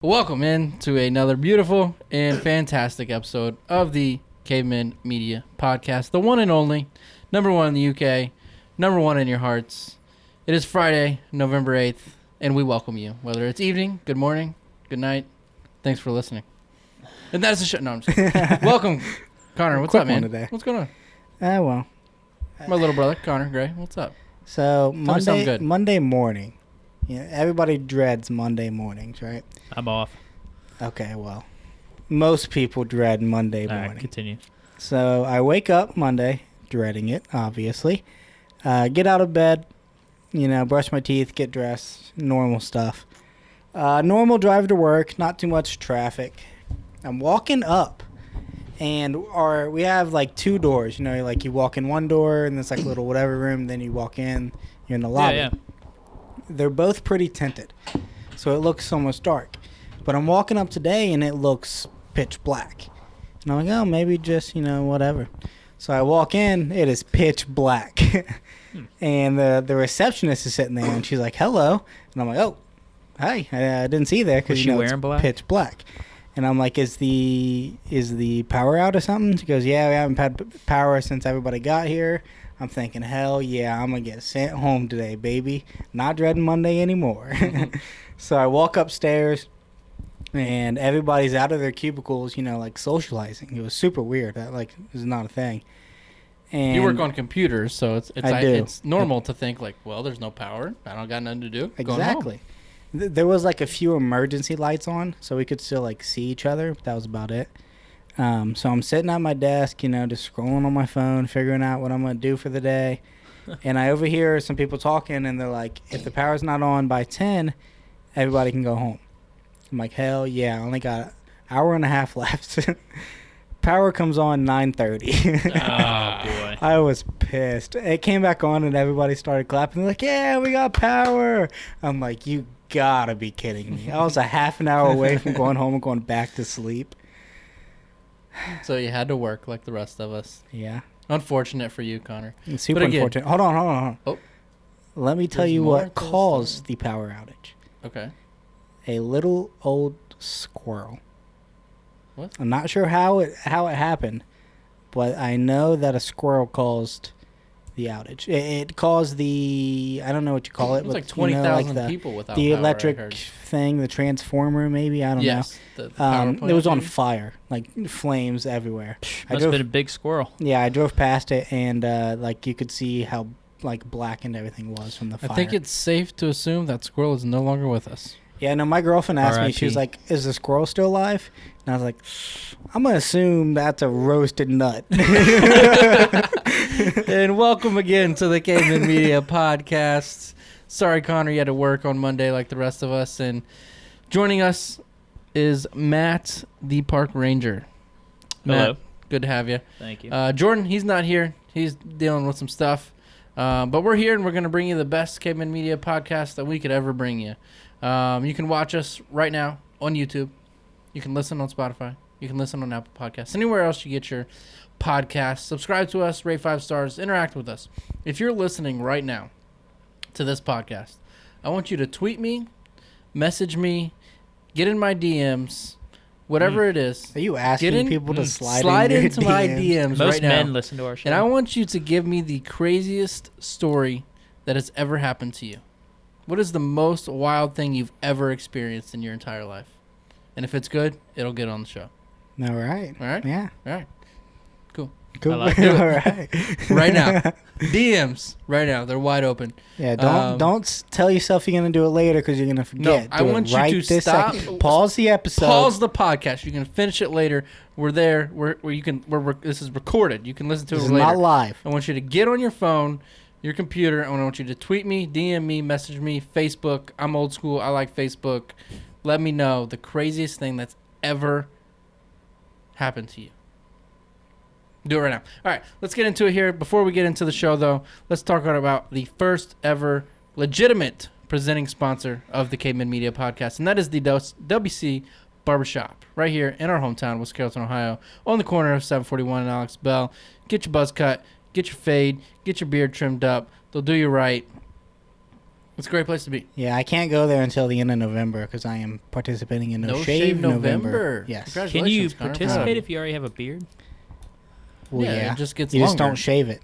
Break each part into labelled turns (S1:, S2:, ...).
S1: Welcome in to another beautiful and fantastic episode of the Cavemen Media Podcast, the one and only, number one in the UK, number one in your hearts. It is Friday, November 8th, and we welcome you, whether it's evening, good morning, good night. Thanks for listening. And that is the show. No, I'm just kidding. Welcome, Connor. What's up, man?
S2: Today.
S1: What's going on?
S2: Well.
S1: My little brother, Connor Gray. What's up?
S2: So,
S1: good.
S2: Monday morning. Everybody dreads Monday mornings, right?
S3: I'm off.
S2: Okay, well, most people dread Monday
S3: All
S2: morning.
S3: right, continue.
S2: So I wake up Monday, dreading it, obviously. Get out of bed, brush my teeth, get dressed, normal stuff. Normal drive to work, not too much traffic. I'm walking up, and we have like two doors. Like you walk in one door, and it's like a little whatever room. Then you walk in, you're in the lobby.
S3: Yeah.
S2: They're both pretty tinted, so it looks almost dark. But I'm walking up today, and it looks pitch black. And I'm like, oh, maybe just, whatever. So I walk in, it is pitch black. And the receptionist is sitting there, and she's like, hello. And I'm like, oh, hi. I didn't see you there because,
S3: wearing
S2: it's
S3: black?
S2: pitch black. And I'm like, is the power out or something? She goes, yeah, we haven't had power since everybody got here. I'm thinking, hell yeah, I'm going to get sent home today, baby. Not dreading Monday anymore. So I walk upstairs, and everybody's out of their cubicles, like socializing. It was super weird. That is not a thing. And
S1: You work on computers, so
S2: I do.
S1: It's normal to think like, well, there's no power. I don't got nothing to do. Going home.
S2: Exactly. There was a few emergency lights on, so we could still see each other. But that was about it. So I'm sitting at my desk, just scrolling on my phone, figuring out what I'm going to do for the day. And I overhear some people talking, and they're like, if the power's not on by 10, everybody can go home. I'm like, hell yeah, I only got an hour and a half left. Power comes on 9:30.
S3: Oh, boy.
S2: I was pissed. It came back on, and everybody started clapping. They're like, yeah, we got power. I'm like, you gotta be kidding me. I was a half an hour away from going home and going back to sleep.
S1: So you had to work like the rest of us.
S2: Yeah.
S1: Unfortunate for you, Connor.
S2: It's super
S1: But again-
S2: unfortunate. Hold on.
S1: Oh.
S2: Let me tell
S1: There's
S2: you
S1: more
S2: what
S1: to the
S2: caused
S1: story.
S2: the power outage.
S1: Okay.
S2: A little old squirrel.
S1: What?
S2: I'm not sure how it happened, but I know that a squirrel caused the outage. It caused the, I don't know what you call it.
S1: It was
S2: but,
S1: like 20,000
S2: the,
S1: people without
S2: the
S1: power, I
S2: electric
S1: heard.
S2: thing, the transformer maybe, I don't
S1: Yes. The
S2: know.
S1: power
S2: It
S1: plant,
S2: was on
S1: maybe?
S2: fire, flames everywhere.
S3: Must have been a big squirrel.
S2: Yeah, I drove past it, and you could see how blackened everything was from the fire.
S1: I think it's safe to assume that squirrel is no longer with us.
S2: Yeah, no, my girlfriend asked me, she was
S3: R.I.P.
S2: like, is the squirrel still alive? And I was like, I'm going to assume that's a roasted nut.
S1: And welcome again to the Cavemen Media Podcast. Sorry, Connor, you had to work on Monday like the rest of us. And joining us is Matt, the park ranger. Matt,
S3: Hello.
S1: good to have you.
S3: Thank you.
S1: Jordan, he's not here. He's dealing with some stuff. But we're here, and we're going to bring you the best Cavemen Media podcast that we could ever bring you. You can watch us right now on YouTube. You can listen on Spotify. You can listen on Apple Podcasts. Anywhere else you get your podcasts. Subscribe to us, rate 5 stars, interact with us. If you're listening right now to this podcast, I want you to tweet me, message me, get in my DMs, whatever it is.
S2: Are you asking people to slide in
S1: into
S2: your
S1: my
S2: DMs?
S1: DMs
S3: Most
S1: right now.
S3: men listen to our show.
S1: And I want you to give me the craziest story that has ever happened to you. What is the most wild thing you've ever experienced in your entire life? And if it's good, it'll get on the show.
S2: All right.
S1: All right?
S2: Yeah.
S1: All right.
S2: Cool.
S3: I like
S2: All
S3: it.
S2: right.
S1: Right now. DMs. Right now. They're wide open.
S2: Yeah, don't tell yourself you're going to do it later because you're going to forget.
S1: No, I
S2: Do it
S1: want you
S2: right
S1: to
S2: this
S1: stop.
S2: second. Pause the episode.
S1: Pause the podcast. You can finish it later. We're there. Where you can. This is recorded. You can listen to
S2: This
S1: it
S2: is
S1: later.
S2: not live.
S1: I want you to get on your phone, your computer. I want you to tweet me, DM me, message me, Facebook. I'm old school. I like Facebook. Let me know the craziest thing that's ever happened to you. Do it right now. All right, let's get into it here. Before we get into the show, though, let's talk about the first ever legitimate presenting sponsor of the Cavemen Media Podcast, and that is the WC Barbershop right here in our hometown, West Carrollton, Ohio, on the corner of 741 and Alex Bell. Get your buzz cut, get your fade, get your beard trimmed up. They'll do you right. It's a great place to be.
S2: Yeah, I can't go there until the end of November because I am participating in No Shave November. Yes.
S3: Can you
S1: Connor.
S3: participate if you already have a beard?
S2: Well,
S1: Yeah, it just gets
S2: you
S1: longer.
S2: just don't shave it.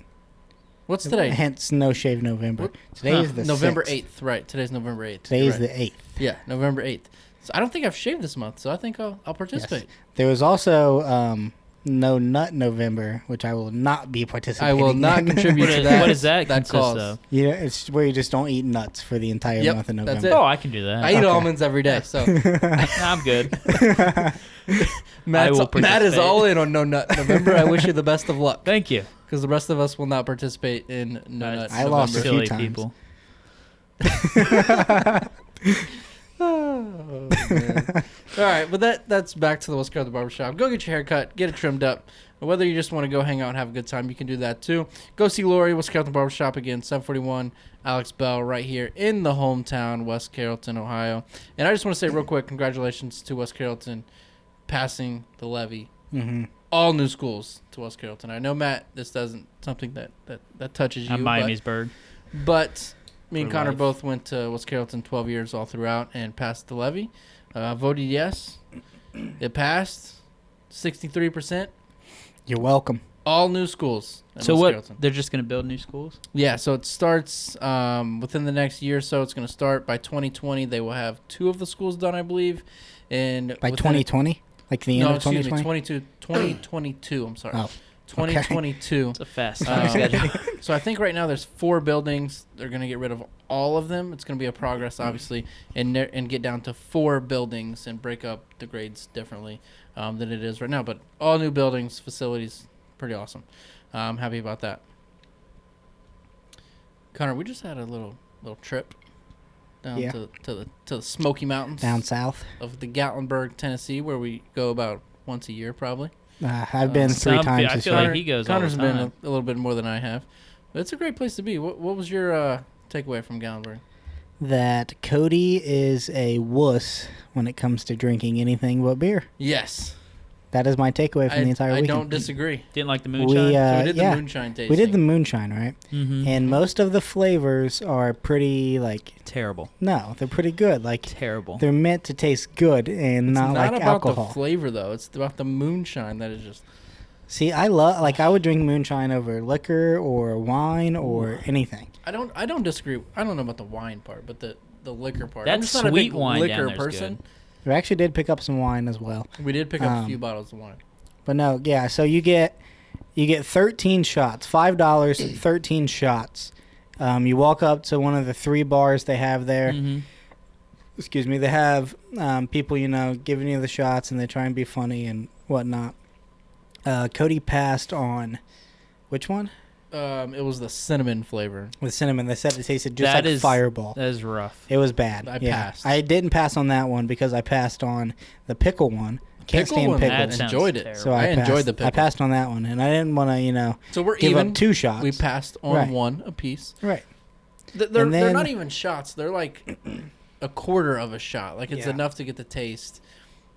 S1: What's today?
S2: Hence, No Shave November. Today is the
S1: November
S2: 6th.
S1: 8th. Right. Today's November 8th.
S2: Today is
S1: You're
S2: the
S1: right.
S2: 8th.
S1: Yeah, November 8th. So I don't think I've shaved this month, so I think I'll participate.
S2: Yes. There was also No Nut November, which I will not be participating
S1: I will not
S2: in.
S1: contribute to that.
S3: What does that
S1: That
S3: consist
S1: cause.
S3: of?
S2: Yeah, it's where you just don't eat nuts for the entire
S1: Yep,
S2: month of
S1: that's
S2: November.
S1: it.
S3: Oh, I can do that.
S1: I eat
S2: Okay.
S1: almonds every day, so
S3: Nah, I'm good.
S1: Matt is
S3: participate.
S1: all in on No Nut November. I wish you the best of luck,
S3: Thank you.
S1: because the rest of us will not participate in No Nut
S2: I
S1: November.
S2: lost a few
S3: Silly
S2: times.
S3: people.
S1: Oh, man. All right, but that's back to the Wisconsin Barbershop. Go get your hair cut, get it trimmed up. Whether you just want to go hang out and have a good time, you can do that too. Go see Lori, Wisconsin Barbershop again, 741 Alex Bell, right here in the hometown, West Carrollton, Ohio. And I just want to say real quick, congratulations to West Carrollton passing the levy.
S2: Mm-hmm.
S1: All new schools to West Carrollton. I know, Matt, this doesn't something that touches you.
S3: I'm Miamisburg.
S1: But me and
S3: For
S1: Connor
S3: life.
S1: both went to West Carrollton 12 years all throughout and passed the levy. Voted yes. It passed 63%.
S2: You're welcome.
S1: All new schools. in
S3: So
S1: West
S3: what?
S1: Carrollton.
S3: They're just going to build new schools?
S1: Yeah, so it starts within the next year or so. It's going to start by 2020. They will have 2 of the schools done, I believe. And
S2: By
S1: within-
S2: 2020? Like the end
S1: No,
S2: of 2020?
S1: 2022. I'm sorry.
S2: Oh,
S1: 2022.
S3: It's a fast
S1: Um,
S3: schedule.
S1: So I think right now there's 4 buildings. They're going to get rid of all of them. It's going to be a progress, obviously, and get down to 4 buildings and break up the grades differently than it is right now. But all new buildings, facilities, pretty awesome. I'm happy about that. Connor, we just had a little trip down
S2: Yeah.
S1: to the Smoky Mountains
S2: down south.
S1: of the Gatlinburg, Tennessee, where we go about once a year probably.
S2: I've been 3 times
S3: I
S2: this
S3: feel
S2: year.
S3: like he goes all
S1: Connor's
S3: the
S1: been
S3: time.
S1: a little bit more than I have. But it's a great place to be. What was your takeaway from Gatlinburg?
S2: That Cody is a wuss when it comes to drinking anything but beer.
S1: Yes.
S2: That is my takeaway from the entire
S1: I
S2: weekend.
S1: don't disagree.
S3: Didn't like the
S2: We,
S3: moonshine?
S1: So we did
S2: yeah.
S1: the moonshine tasting.
S2: We did the moonshine, right?
S3: Mm-hmm.
S2: And most of the flavors are pretty, like,
S3: Terrible.
S2: no, they're pretty good. Like,
S3: Terrible.
S2: they're meant to taste good and
S1: It's
S2: not like
S1: about
S2: alcohol.
S1: the flavor, though. It's about the moonshine that is just...
S2: See, I would drink moonshine over liquor or wine or anything.
S1: I don't disagree. I don't know about the wine part, but the liquor part.
S3: That
S1: I'm just not a
S3: sweet
S1: big
S3: wine down
S1: liquor
S3: there's
S1: person.
S2: We actually did pick up some wine as well.
S1: We did pick up a few bottles of wine.
S2: But no, yeah, so you get 13 shots, $5, 13 shots. You walk up to one of the 3 bars they have there.
S3: Mm-hmm.
S2: Excuse me. They have people, giving you the shots, and they try and be funny and whatnot. Cody passed on which one?
S1: It was the cinnamon flavor.
S2: With cinnamon. They said it tasted just
S3: That
S2: like
S3: is-
S2: Fireball.
S3: That is rough.
S2: It was bad.
S1: I
S2: yeah.
S1: passed.
S2: I didn't pass on that one because I passed on the pickle one. Can't
S1: Pickle
S2: stand
S1: one,
S2: pickle.
S3: That
S1: I
S3: sounds
S1: enjoyed it.
S3: terrible.
S2: So
S1: I
S2: passed,
S1: enjoyed the pickle.
S2: I passed on that one, and I didn't want to,
S1: So we're
S2: give
S1: even.
S2: up 2 shots.
S1: We passed on
S2: Right.
S1: one apiece.
S2: Right.
S1: They're
S2: And
S1: they're
S2: then-
S1: not even shots. They're like a quarter of a shot. Like it's
S2: Yeah.
S1: enough to get the taste.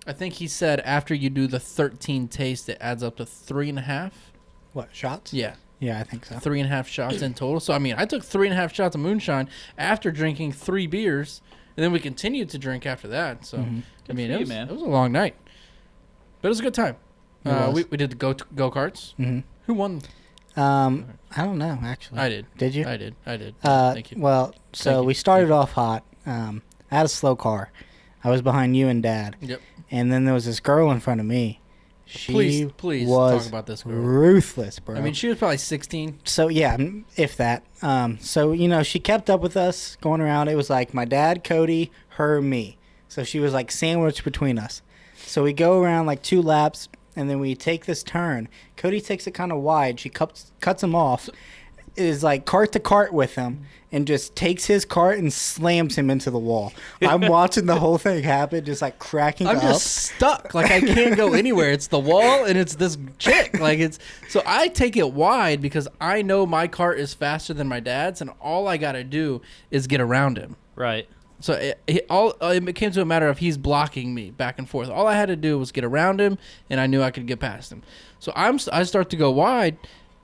S1: I think he said after you do the 13 taste, it adds up to 3.5.
S2: What, shots?
S1: Yeah,
S2: Yeah, I think so.
S1: 3.5 shots in total. So I mean, I took 3.5 shots of moonshine after drinking 3 beers, and then we continued to drink after that. So
S2: Mhm.
S1: I mean,
S3: for you,
S1: it was
S3: man.
S1: it was a long night, but it was a good time.
S2: It was.
S1: We did the go karts.
S2: Mhm.
S1: Who won?
S2: I don't know, actually.
S1: I did.
S2: Did you?
S1: I did. Thank you.
S2: Well, so
S1: Thank you.
S2: we started
S1: Thank you.
S2: off hot. I had a slow car. I was behind you and Dad.
S1: Yep.
S2: And then there was this girl in front of me. She
S1: Please
S2: was
S1: talk about this girl.
S2: ruthless, bro.
S1: I mean, she was probably 16.
S2: So yeah, if that. So she kept up with us going around. It was like my dad, Cody, her, me. So she was like sandwiched between us. So we go around like 2 laps, and then we take this turn. Cody takes it kind of wide. She cuts him off. Is like cart to cart with him, and just takes his cart and slams him into the wall. I'm watching the whole thing happen, just like cracking
S1: I'm
S2: up.
S1: just stuck. Like I can't go anywhere. It's the wall and it's this chick. Like it's so I take it wide because I know my cart is faster than my dad's, and all I gotta do is get around him.
S3: Right.
S1: So it came to a matter of he's blocking me back and forth. All I had to do was get around him, and I knew I could get past him. So I start to go wide,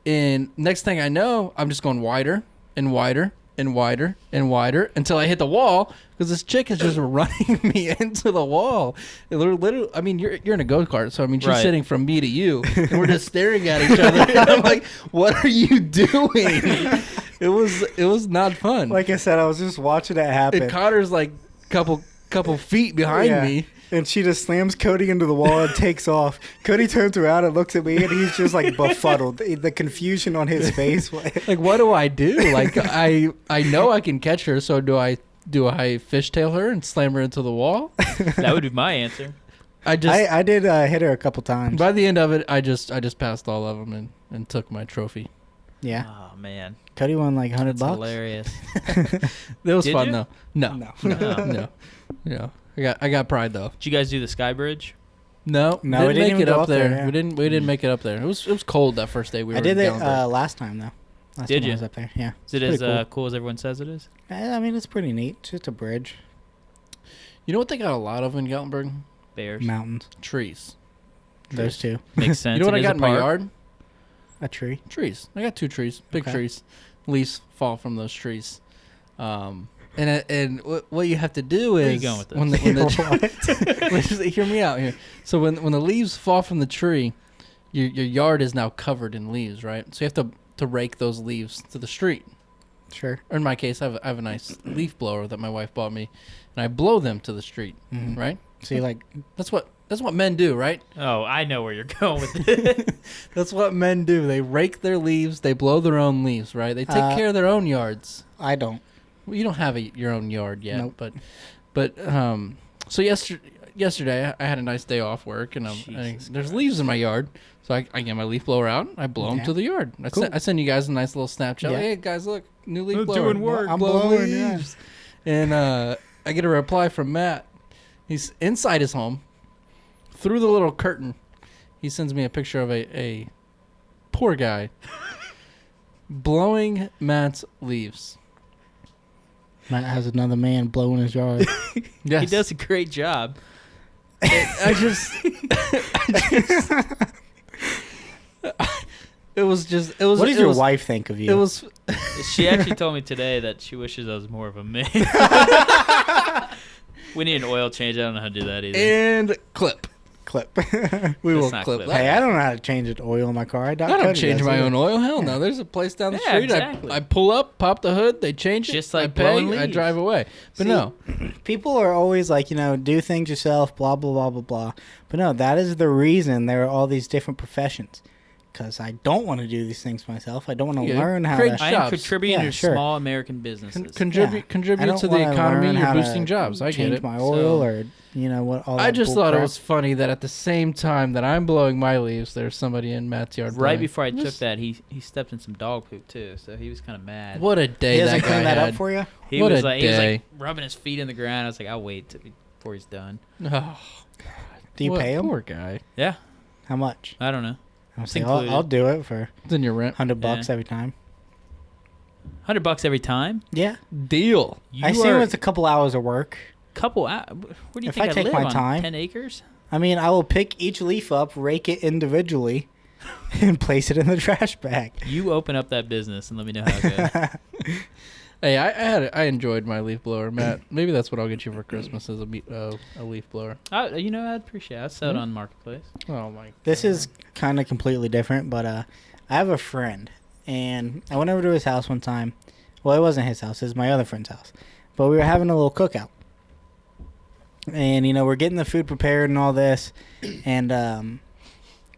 S1: and next thing I know, I'm just going wider and wider and wider and wider until I hit the wall because this chick is just running me into the wall. Literally, I mean, you're in a go-kart, so I mean, she's sitting from me to you, and we're just staring at each other. And I'm like, "What are you doing?" It was not fun.
S2: Like I said, I was just watching it happen.
S1: And Connor's like couple feet behind me.
S2: And she just slams Cody into the wall and takes off. Cody turns around and looks at me, and he's just like befuddled. The confusion on his face.
S1: Like, what do I do? Like, I know I can catch her, so do I fishtail her and slam her into the wall?
S3: That would be my answer.
S2: I did hit her a couple times.
S1: By the end of it, I just passed all of them and took my trophy.
S2: Yeah.
S3: Oh man.
S2: Cody won like $100.
S3: Hilarious.
S1: It was fun though.
S2: No.
S1: No. I got pride though.
S3: Did you guys do the Sky Bridge?
S1: No,
S2: we didn't
S1: make
S2: even
S1: it
S2: go
S1: up there.
S2: yeah.
S1: We didn't make it up there. It was cold that first day we were.
S2: I did
S1: in
S2: it
S1: Gatlinburg.
S2: last time though. Last
S3: Did
S2: time
S3: you?
S2: I was up there. Yeah.
S3: Is it
S2: It's
S3: as
S2: pretty
S3: cool as everyone says it is?
S2: I mean, it's pretty neat. It's just a bridge.
S1: You know what they got a lot of in Gatlinburg?
S3: Bears.
S2: Mountains.
S1: Trees.
S2: Those two.
S3: Makes sense.
S1: You know what
S3: It
S1: I
S3: is
S1: got
S3: a
S1: in my
S3: park.
S1: yard?
S2: A tree.
S1: Trees. I got 2 trees, big
S2: Okay.
S1: trees. Leaves fall from those trees. And what you have to do
S3: Where are
S1: is
S3: you going with this?
S1: when the hear me out here. So when the leaves fall from the tree, your yard is now covered in leaves, right? So you have to rake those leaves to the street.
S2: Sure.
S1: Or in my case, I have a nice leaf blower that my wife bought me, and I blow them to the street,
S2: Mhm.
S1: right?
S2: So you like
S1: That's what men do, right?
S3: Oh, I know where you're going with it.
S1: That's what men do. They rake their leaves. They blow their own leaves, right? They take care of their own yards.
S2: I don't.
S1: Well, you don't have your own yard yet,
S2: Nope.
S1: but so yesterday I had a nice day off work, and there's leaves in my yard, so I get my leaf blower out, I blow them
S2: Yeah.
S1: to the yard.
S2: Cool.
S1: I send you guys a nice little Snapchat.
S2: Yeah.
S1: Hey guys, look, new leaf
S3: We're
S1: blower.
S3: doing work.
S2: I'm
S1: Blow
S2: blowing, yeah.
S1: leaves. And I get a reply from Matt. He's inside his home, through the little curtain. He sends me a picture of a poor guy blowing Matt's leaves.
S2: Matt has another man blowing his yard.
S1: Yes.
S3: He does a great job.
S1: I just it was.
S2: What does your wife think of you?
S1: It was.
S3: She actually told me today that she wishes I was more of a man. We need an oil change. I don't know how to do that either.
S1: And clip. We
S3: It's
S1: will
S3: not
S1: clip
S3: clip.
S1: that.
S2: Hey, I don't know how to change the oil in my car.
S1: I don't change my own oil. Hell
S2: Yeah.
S1: no. There's a place down the
S3: Yeah,
S1: street.
S3: exactly.
S1: I pull up, pop the hood, they change it.
S3: Just like
S1: I pay,
S3: blowing
S1: I
S3: leaves.
S1: drive away. But
S2: See,
S1: no.
S2: People are always like, do things yourself, blah, blah, blah, blah, blah. But no, that is the reason there are all these different professions. Because I don't want to do these things myself. I don't want to
S1: Yeah,
S2: learn how
S1: create
S2: to...
S3: I am
S1: shops.
S3: contributing
S2: Yeah,
S3: to
S2: sure.
S3: small American businesses.
S1: Contribute
S2: I
S1: contribute
S2: don't
S1: to the
S2: wanna
S1: economy.
S2: learn
S1: You're
S2: how to
S1: boosting jobs. I get
S2: change
S1: it.
S2: my
S3: So-
S2: oil or, what all that
S1: I just
S2: bull
S1: thought it
S2: crap.
S1: was funny that at the same time that I'm blowing my leaves, there's somebody in Matt's yard.
S3: Right
S1: blowing.
S3: before I took
S1: Just-
S3: that, he stepped in some dog poop too, so he was kind of mad.
S1: What a day
S2: He
S1: that
S2: doesn't
S1: guy
S2: clean that
S1: had.
S2: up for you?
S3: He
S1: what
S3: was
S1: a
S3: like
S1: day.
S3: rubbing his feet in the ground. I was like, I'll wait before he's done.
S1: Oh,
S2: Do you
S1: what-
S2: pay him?
S1: Poor guy.
S3: Yeah,
S2: How much?
S3: I don't know.
S2: I'll
S3: It's
S2: say,
S3: included.
S2: I'll do it for
S1: It's in your rent.
S2: $100
S3: Yeah.
S2: every time.
S3: $100 every time.
S2: Yeah.
S1: Deal.
S3: You
S2: I assume
S3: are
S2: it's a couple hours of work.
S3: couple. Where do you
S2: If
S3: think
S2: I take
S3: live
S2: my
S3: on?
S2: time-
S3: 10 acres.
S2: I mean, I will pick each leaf up, rake it individually, and place it in the trash bag.
S3: You open up that business and let me know how it goes.
S1: Hey, I enjoyed my leaf blower, Matt. Maybe that's what I'll get you for Christmas is a leaf blower.
S3: I'd appreciate it. I'd sell it
S1: Hmm?
S3: on Marketplace.
S1: Oh my.
S2: This is kind of completely different, but I have a friend, and I went over to his house one time. Well, it wasn't his house. It was my other friend's house. But we were having a little cookout. And, we're getting the food prepared and all this. And I'm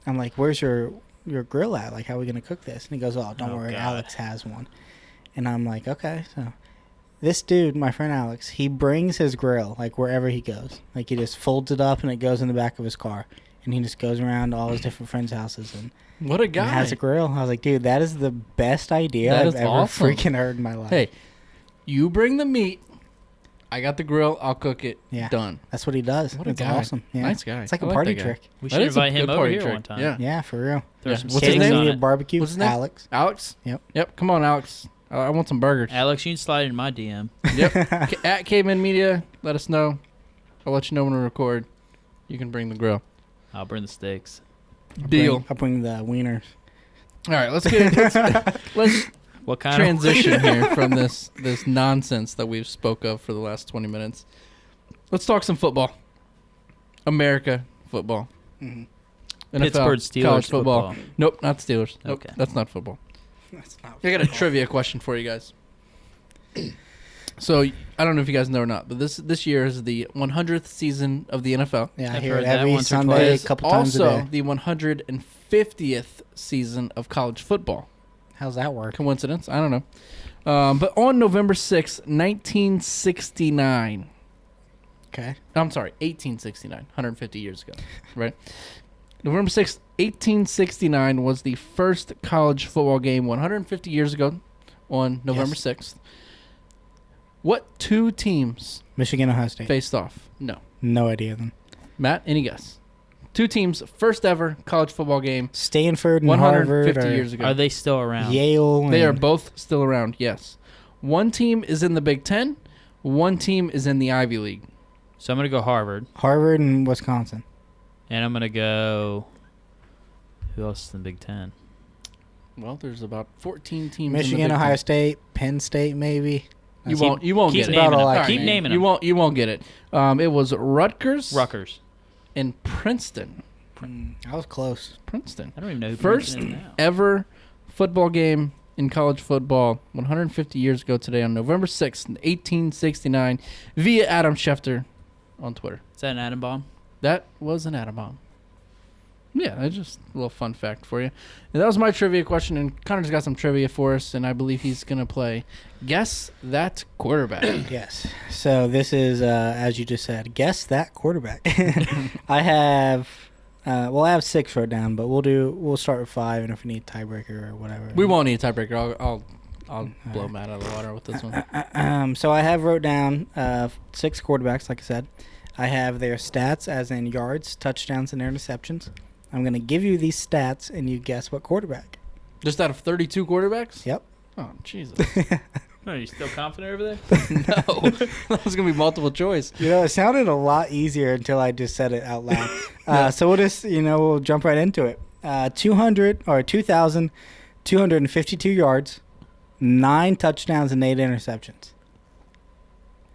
S2: like, where's your grill at? Like, how are we going to cook this? And he goes, don't
S3: Oh,
S2: worry.
S3: God.
S2: Alex has one. And I'm like, okay. So this dude, my friend Alex, he brings his grill, like, wherever he goes. Like, he just folds it up and it goes in the back of his car. And he just goes around to all his different friends' houses and
S1: What a guy.
S2: has a grill. I was like, dude, that is the best idea
S1: That
S2: I've
S1: is
S2: ever
S1: awesome.
S2: freaking heard in my life.
S1: Hey, you bring the meat. I got the grill. I'll cook it.
S2: Yeah.
S1: Done.
S2: That's what he does.
S1: What a
S2: It's
S1: guy.
S2: awesome. Yeah.
S1: Nice guy.
S2: It's like
S1: I
S2: a
S1: like
S2: party
S1: that guy.
S2: trick.
S3: We
S1: That
S3: should
S1: is a
S3: invite him
S1: good
S3: over
S1: party
S3: here
S1: trick.
S3: one time.
S1: Yeah.
S2: Yeah, for real.
S3: Throw
S1: Yeah.
S3: some
S1: What's his
S3: steaks
S1: name?
S3: on
S2: Media
S3: it.
S2: barbecue.
S1: What's his name?
S2: Alex.
S1: Alex?
S2: Yep.
S1: Yep. Come on, Alex. I want some burgers.
S3: Alex, you can slide in my DM.
S1: Yep. At Cavemen Media, let us know. I'll let you know when we record. You can bring the grill.
S3: I'll bring the steaks.
S1: Deal.
S2: I'll bring the wieners.
S1: All right, let's get let's
S3: What kind
S1: transition here from this nonsense that we've spoke of for the last 20 minutes. Let's talk some football. America football.
S2: Mm-hmm.
S1: NFL,
S3: Pittsburgh Steelers
S1: college football.
S3: football.
S1: Nope, not Steelers. Nope,
S3: Okay.
S1: that's not football.
S2: That's not
S1: I got a trivia question for you guys. So I don't know if you guys know or not, but this year is the 100th season of the NFL.
S2: Yeah, I
S3: I've
S2: hear
S3: heard
S2: it
S3: that
S2: every
S3: once or
S2: Sunday, a
S3: twice.
S2: couple times a
S1: Also,
S2: day.
S1: the 150th season of college football.
S2: How's that work?
S1: Coincidence? I don't know. But on November 6th, 1969.
S2: Okay.
S1: I'm sorry, 1869, 150 years ago, right? November 6th, 1869 was the first college football game 150 years ago on November 6th. What two teams
S2: Michigan, Ohio State.
S1: faced off? No.
S2: No idea then.
S1: Matt, any guess? Two teams, first ever college football game
S2: Stanford and
S1: 150
S2: Harvard
S1: years ago.
S3: Are they still around?
S2: Yale.
S1: They are
S2: and-
S1: both still around, yes. One team is in the Big Ten. One team is in the Ivy League.
S3: So I'm going to go Harvard.
S2: Harvard and Wisconsin.
S3: And I'm going to go... Who else is in the Big Ten?
S1: Well, there's about 14 teams in the
S2: Michigan,
S1: Big
S2: Ohio
S1: Ten.
S2: State, Penn State, maybe.
S1: You won't
S3: keep
S1: get it.
S3: naming
S2: About all
S3: them.
S2: I
S3: Keep
S2: can
S3: naming
S1: You
S3: them.
S1: won't get it. It was Rutgers
S3: Rutgers.
S1: and Princeton.
S2: I was close.
S1: Princeton.
S3: I don't even know who
S1: First
S3: Princeton is now.
S1: ever football game in college football 150 years ago today on November 6th, 1869 via Adam Schefter on Twitter.
S3: Is that an atom bomb?
S1: That was an atom bomb. Yeah, that's just a little fun fact for you. And that was my trivia question, and Connor's got some trivia for us, and I believe he's going to play Guess That Quarterback.
S2: Yes. So this is, as you just said, guess that quarterback. I have, I have 6 wrote down, but we'll start with 5, and if we need a tiebreaker or whatever.
S1: We won't need a tiebreaker. I'll blow Matt out of the water with this one.
S2: So I have wrote down 6 quarterbacks, like I said. I have their stats as in yards, touchdowns, and interceptions. I'm going to give you these stats, and you guess what quarterback.
S1: Just out of 32 quarterbacks?
S2: Yep.
S1: Oh, Jesus.
S3: Are you still confident over there?
S1: No. That was going to be multiple choice.
S2: You know, it sounded a lot easier until I just said it out loud. So we'll just, we'll jump right into it. 2,252 yards, 9 touchdowns, and 8 interceptions.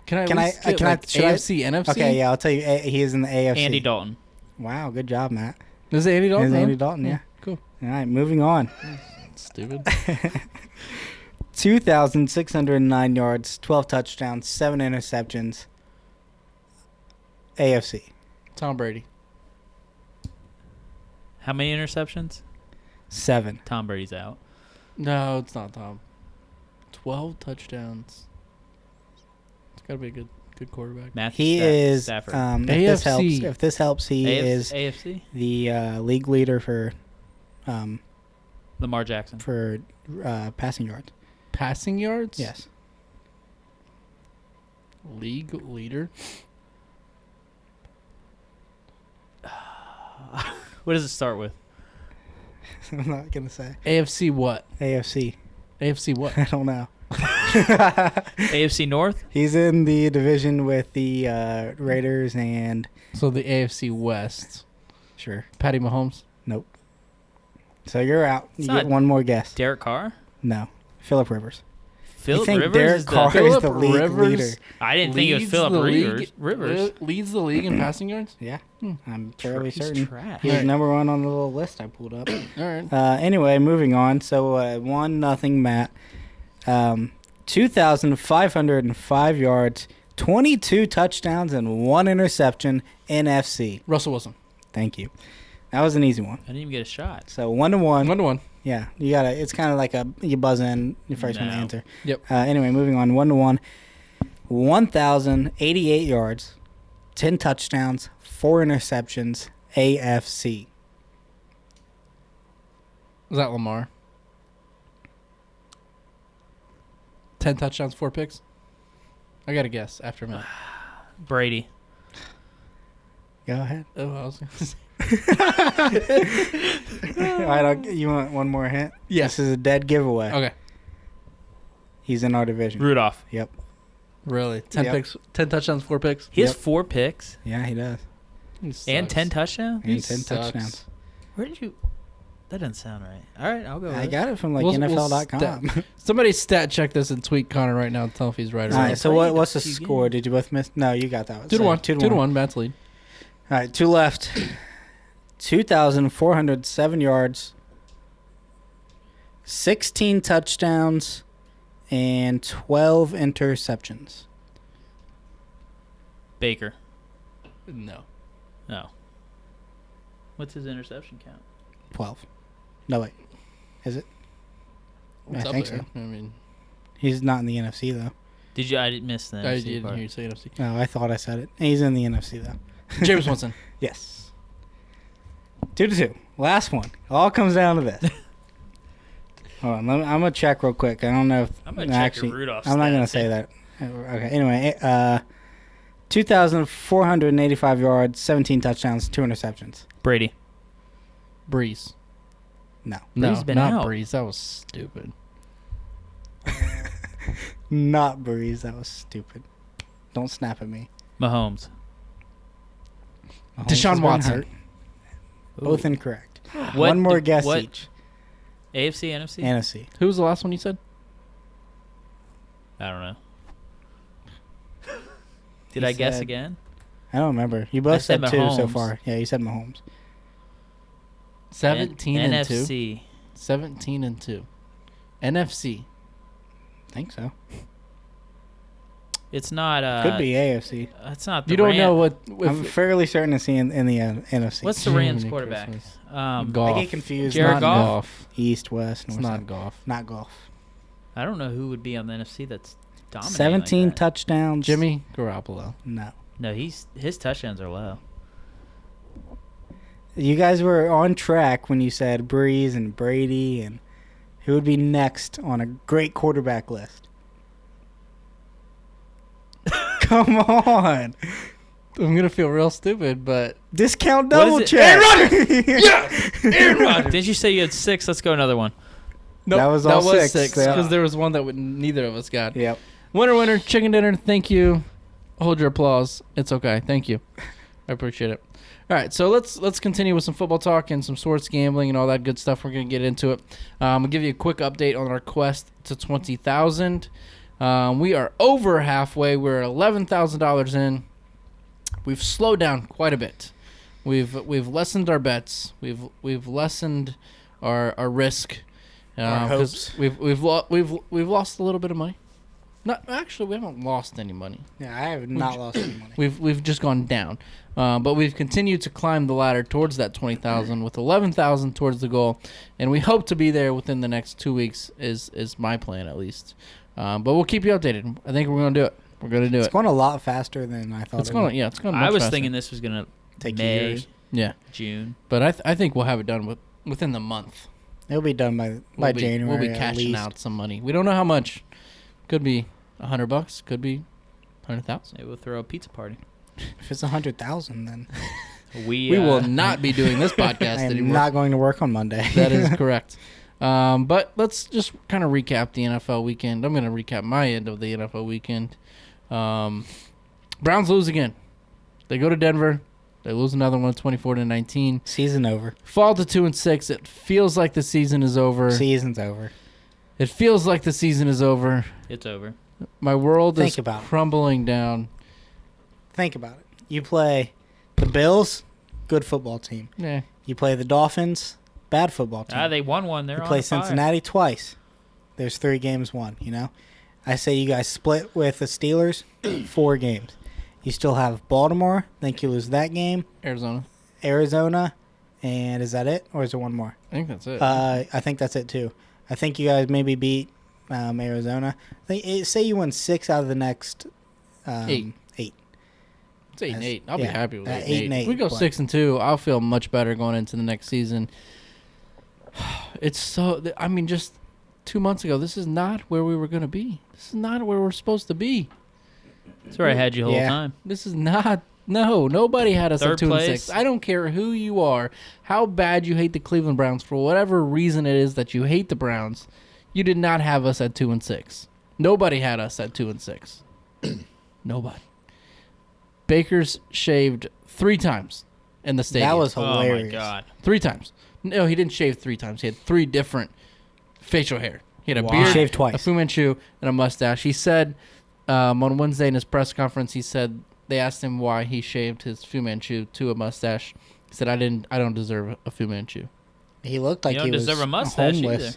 S1: Can I
S2: Can I-
S1: get
S2: can I-
S1: like
S2: should I-
S1: AFC, NFC?
S2: Okay, yeah, I'll tell you. He is in the AFC.
S3: Andy Dalton.
S2: Wow, good job, Matt.
S1: Is it Andy Dalton?
S2: It's
S1: huh?
S2: Andy Dalton, yeah.
S1: Cool.
S2: All right, moving on.
S1: Stupid.
S2: 2,609 yards, 12 touchdowns, 7 interceptions. AFC.
S1: Tom Brady.
S3: How many interceptions?
S2: 7.
S3: Tom Brady's out.
S1: No, it's not Tom. 12 touchdowns. It's got to be a good quarterback.
S3: Matthew
S2: He is.
S3: Stafford.
S1: AFC.
S2: If this helps, he is
S3: AFC?
S2: the league leader for
S3: Lamar Jackson.
S2: passing yards.
S1: Passing yards?
S2: Yes.
S1: League leader?
S3: What does it start with?
S2: I'm not gonna say
S1: AFC what?
S2: AFC.
S1: AFC what?
S2: I don't know.
S3: AFC North?
S2: He's in the division with the Raiders and
S1: So the AFC West.
S2: sure.
S1: Patty Mahomes?
S2: Nope. So you're out.
S3: It's
S2: You
S3: not
S2: get one more guess.
S3: Derek Carr?
S2: No. Phillip Rivers.
S3: Philip
S2: think
S3: Rivers
S2: Derek
S3: is
S2: Carr
S3: the...
S2: is
S1: Phillip
S2: the league
S1: Rivers
S2: leader?
S3: I didn't think it was
S1: leads
S3: Philip
S1: the
S3: Rivers.
S1: league-
S3: Rivers.
S1: Leads the league in passing yards?
S2: Yeah.
S1: Hmm.
S2: I'm fairly
S3: He's
S2: certain.
S3: trash.
S2: He was
S1: Alright.
S2: number 1 on the little list I pulled up.
S1: All right.
S2: Anyway, moving on. So 1-0 Matt. 2,505 yards, 22 touchdowns, and 1 interception. NFC.
S1: Russell Wilson.
S2: Thank you. That was an easy one.
S3: I didn't even get a shot.
S2: So 1-1.
S1: 1-1.
S2: Yeah, you gotta. It's kind of like you buzz in your first one to
S3: No.
S2: answer.
S1: Yep.
S2: Anyway, moving on. 1-1. 1,088 yards, 10 touchdowns, 4 interceptions. AFC.
S1: Was that Lamar? 10 touchdowns, 4 picks? I got to guess after a minute.
S3: Brady.
S2: Go ahead.
S1: Oh, I was going to say.
S2: All right, you want one more hint?
S1: Yes.
S2: This is a dead giveaway.
S1: Okay.
S2: He's in our division.
S3: Rudolph.
S2: Yep.
S1: Really? 10
S2: Yep.
S1: picks, 10 touchdowns, 4 picks?
S3: He has
S2: Yep.
S3: 4 picks
S2: Yeah, he does.
S1: He
S3: and
S1: sucks.
S3: 10 touchdowns?
S1: He
S2: And 10
S1: sucks.
S2: touchdowns.
S3: Where did you... That doesn't sound right. All right, I'll go with
S2: I
S3: it.
S2: got it from like
S1: We'll
S2: NFL.com.
S1: Somebody stat check this and tweet Connor right now and tell if he's right or
S2: All
S1: wrong.
S2: right, so what's the score? Did you both miss? No, you got that one.
S1: 2-1.
S2: 2-1.
S1: Matt's lead.
S2: All right, 2 left. 2,407 yards, 16 touchdowns, and 12 interceptions.
S3: Baker.
S1: No.
S3: No. What's his interception count?
S2: 12. No, wait. Is it?
S1: It's
S2: I
S1: up
S2: think
S1: there.
S2: so.
S1: I mean,
S2: He's not in the NFC, though.
S3: Did you? I didn't miss the
S1: I
S3: NFC
S1: didn't
S3: part.
S1: hear you say NFC.
S2: No, I thought I said it. He's in the NFC, though.
S1: James Winston.
S2: Yes. 2-2. Last one. All comes down to this. Hold on. I'm going to check real quick. I don't know if...
S3: I'm going to check your Rudolph
S2: I'm not going to
S3: stats
S2: say
S3: here.
S2: that. Okay. Anyway, 2,485 yards, 17 touchdowns, 2 interceptions.
S3: Brady.
S1: Breeze.
S2: No.
S1: No,
S3: Breeze been
S1: not
S3: out.
S1: Breeze. That was stupid.
S2: Not Breeze. That was stupid. Don't snap at me.
S3: Mahomes.
S2: Mahomes
S1: Deshaun
S2: has been
S1: Watson.
S2: hurt. Both incorrect.
S3: What
S2: One more guess
S3: what-
S2: each.
S3: AFC, NFC?
S2: NFC.
S1: Who was the last one you said?
S3: I don't know. Did
S2: He
S3: I guess
S2: said-
S3: again?
S2: I don't remember. You both
S3: said
S2: said 2 so
S3: Mahomes.
S2: far. Yeah, you said Mahomes.
S1: 17 and 2.
S3: NFC.
S1: 17 and 2. NFC.
S2: I think so.
S3: It's not.
S2: Could be AFC.
S3: It's not. The
S1: You don't
S3: Ram-
S1: know what.
S2: I'm fairly certain to see in the NFC.
S3: What's the Rams
S1: Jiminy
S3: quarterback?
S1: Christmas.
S2: I
S1: Golf.
S2: get confused.
S3: Jared
S1: Not
S3: Goff?
S1: golf.
S2: East, west,
S1: It's
S2: north,
S1: not
S2: south.
S1: golf.
S2: Not golf.
S3: I don't know who would be on the NFC that's dominating.
S2: 17
S3: like that.
S2: touchdowns.
S1: Jimmy Garoppolo.
S2: No.
S3: No, his touchdowns are low.
S2: You guys were on track when you said Breeze and Brady and who would be next on a great quarterback list. Come on.
S1: I'm gonna feel real stupid, but
S2: Discount
S3: What is
S2: double
S3: it?
S2: check.
S1: Aaron Rodgers.
S3: Didn't you say you had 6? Let's go another one.
S1: Nope,
S2: That was all six, yeah.
S1: because there was one that neither of us got.
S2: Yep.
S1: Winner, chicken dinner. Thank you. Hold your applause. It's okay. Thank you. I appreciate it. All right, so let's continue with some football talk and some sports gambling and all that good stuff. We're gonna get into it. I'll give you a quick update on our quest to 20,000. We are over halfway. We're $11,000 in. We've slowed down quite a bit. We've lessened our bets. We've lessened our risk.
S2: Our
S1: 'cause
S2: hopes.
S1: We've lost a little bit of money. Not actually, we haven't lost any money.
S2: Yeah, I have not lost any money.
S1: We've just gone down, but we've continued to climb the ladder towards that 20,000 with 11,000 towards the goal, and we hope to be there within the next 2 weeks. Is my plan at least, but we'll keep you updated. I think we're gonna do it. We're gonna do
S2: It's
S1: it.
S2: going a lot faster than I thought
S1: It's
S2: it
S1: going.
S2: would.
S1: Yeah, it's going.
S3: I
S1: much
S3: was
S1: faster.
S3: thinking this was gonna
S2: Take
S3: May,
S2: years.
S1: Yeah,
S3: June.
S1: but I think we'll have it done within the month.
S2: It'll be done by January.
S1: We'll be
S2: at
S1: cashing
S2: least.
S1: out some money. We don't know how much. Could be $100. Could be 100,000.
S3: Maybe we'll throw a pizza party.
S2: If it's 100,000, then
S3: We
S1: We will not be doing this podcast
S2: I am
S1: anymore.
S2: not going to work on Monday.
S1: That is correct. But let's just kind of recap the NFL weekend. I'm going to recap my end of the NFL weekend. Browns lose again. They go to Denver. They lose another one, 24-19.
S2: Season over.
S1: Fall to 2-6. It feels like the season is over.
S2: Season's over.
S1: It feels like the season is over.
S3: It's over.
S1: My world
S2: Think
S1: is
S2: about it.
S1: crumbling down.
S2: Think about it. You play the Bills, good football team.
S1: Yeah.
S2: You play the Dolphins, bad football team.
S3: They won one. They're
S2: You
S3: on
S2: play
S3: fire.
S2: Cincinnati twice. There's 3 games won, you know? I say you guys split with the Steelers, 4 games. You still have Baltimore. Think you lose that game.
S1: Arizona.
S2: Arizona. And is that it? Or is there one more?
S1: I think that's it.
S2: I think that's it, too. I think you guys maybe beat Arizona. Say you win 6 out of the next
S1: 8.
S2: 8.
S1: It's 8-8. I'll
S2: yeah,
S1: be happy with 8-8.
S2: 8-8,
S1: If we go
S2: but-
S1: 6-2, I'll feel much better going into the next season. It's so. I mean, just 2 months ago, this is not where we were going to be. This is not where we're supposed to be.
S3: That's where I had you the whole
S2: Yeah.
S3: time.
S1: This is not. No, nobody had us
S3: Third
S1: at 2-6.
S3: place.
S1: I don't care who you are, how bad you hate the Cleveland Browns, for whatever reason it is that you hate the Browns. You did not have us at 2-6. Nobody had us at 2-6. Nobody. Baker's shaved 3 times in the stadium.
S2: That was
S3: Oh
S2: hilarious.
S3: my god.
S1: 3 times. No, he didn't shave 3 times. He had 3 different facial hair. He had a
S2: He
S1: beard,
S2: shaved
S1: a
S2: twice.
S1: Fu Manchu, and a mustache. He said on Wednesday in his press conference, he said they asked him why he shaved his Fu Manchu to a mustache. He said, I don't deserve a Fu Manchu.
S2: He looked like
S3: You
S2: he
S3: don't
S2: was
S3: deserve a mustache
S2: homeless.
S3: either.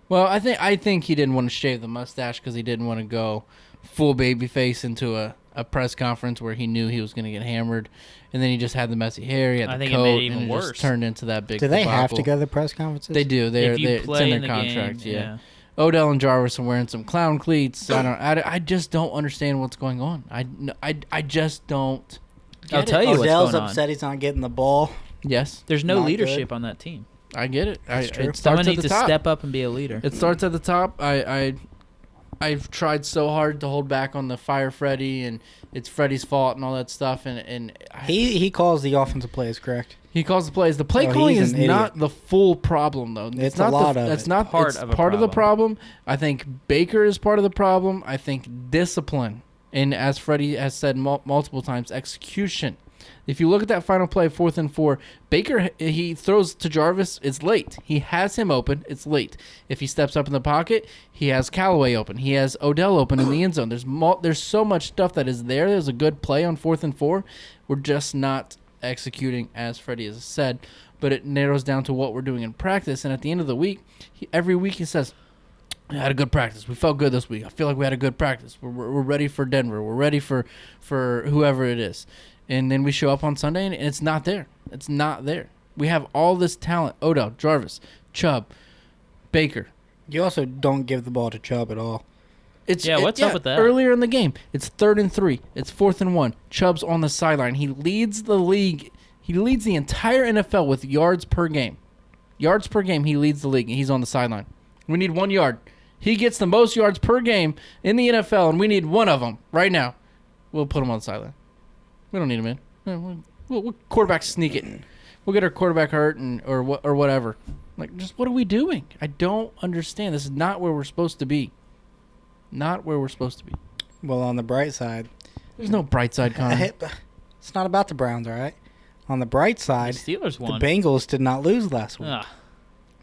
S1: Well, I think he didn't want to shave the mustache because he didn't want to go full baby face into a press conference where he knew he was going to get hammered. And then he just had the messy hair, he had
S3: I
S1: the
S3: think it
S1: coat,
S3: made it even
S1: and it
S3: worse.
S1: just turned into that big
S2: Do they have
S1: debacle.
S2: to go to the press conferences?
S1: They do.
S3: If you
S1: it's
S3: play
S1: in their
S3: the
S1: contract,
S3: game,
S1: yeah. Odell and Jarvis are wearing some clown cleats. I just don't understand what's going on. I just don't get
S3: I'll tell you what's
S2: Odell's
S3: going on.
S2: upset he's not getting the ball.
S1: Yes,
S3: There's no
S2: Not
S3: leadership
S2: good.
S3: on that team.
S1: I get it.
S2: That's true.
S1: It starts
S3: Someone
S1: at
S3: needs
S1: the
S3: to
S1: top.
S3: step up and be a leader.
S1: It starts at the top. I've tried so hard to hold back on the fire Freddie and it's Freddie's fault and all that stuff. And
S2: He calls the offensive plays, correct?
S1: he calls the plays. The play
S2: Oh,
S1: calling
S2: he's
S1: is
S2: an idiot.
S1: not the full problem though.
S2: It's
S1: not
S2: a lot of
S1: That's
S2: it.
S1: not
S3: Part
S1: it's
S3: of a
S1: part of the
S3: problem.
S1: problem. I think Baker is part of the problem. I think discipline, and as Freddie has said multiple times, execution. If you look at that final play, 4th and 4, Baker, he throws to Jarvis. It's late. He has him open. It's late. If he steps up in the pocket, he has Callaway open. He has Odell open in the end zone. There's so much stuff that is there. There's a good play on 4th and 4. We're just not executing as Freddie has said. But it narrows down to what we're doing in practice. And at the end of the week, every week he says, I had a good practice. We felt good this week. I feel like we had a good practice. We're ready for Denver. We're ready for whoever it is. And then we show up on Sunday, and it's not there. It's not there. We have all this talent. Odell, Jarvis, Chubb, Baker.
S2: You also don't give the ball to Chubb at all.
S3: What's up with that?
S1: Earlier in the game, it's 3rd and 3. It's 4th and 1. Chubb's on the sideline. He leads the league. He leads the entire NFL with yards per game. Yards per game, he leads the league, and he's on the sideline. We need 1 yard. He gets the most yards per game in the NFL, and we need 1 of them right now. We'll put him on the sideline. We don't need him in. We'll quarterback sneak it. We'll get our quarterback hurt or whatever. Like, just what are we doing? I don't understand. This is not where we're supposed to be. Not where we're supposed to be.
S2: Well, on the bright side,
S1: There's no bright side, Connor.
S2: it's not about the Browns, all right? On the bright
S3: The
S2: side,
S3: Steelers
S2: the
S3: won.
S2: Bengals did not lose last week.
S3: Ugh.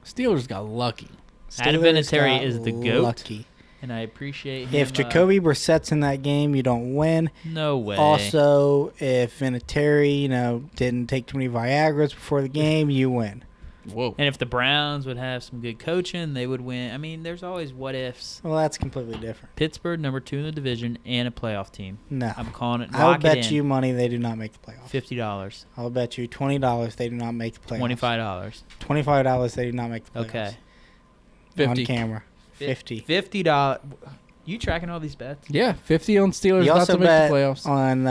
S1: Steelers got lucky.
S3: Adam
S2: Steelers
S3: Vinatieri
S2: got
S3: is the GOAT.
S2: lucky.
S3: And I appreciate him.
S2: If Jacoby Brissett's in that game, you don't win.
S3: No way.
S2: Also, if Vinatieri, didn't take too many Viagras before the game, you win.
S1: Whoa.
S3: And if the Browns would have some good coaching, they would win. I mean, there's always what ifs.
S2: Well, that's completely different.
S3: Pittsburgh, number 2 in the division, and a playoff team.
S2: No.
S3: I'm calling it.
S2: I will
S3: Lock it
S2: bet
S3: in.
S2: you money they do not make the playoffs.
S3: $50,
S2: I'll bet you $20 they do not make the playoffs.
S3: $25.
S2: $25 they do not make the playoffs.
S3: Okay.
S1: 50.
S2: On camera. 50.
S3: $50. You tracking all these bets?
S1: Yeah, 50 on Steelers
S2: You
S1: not
S2: also
S1: to make
S2: bet
S1: the playoffs.
S2: on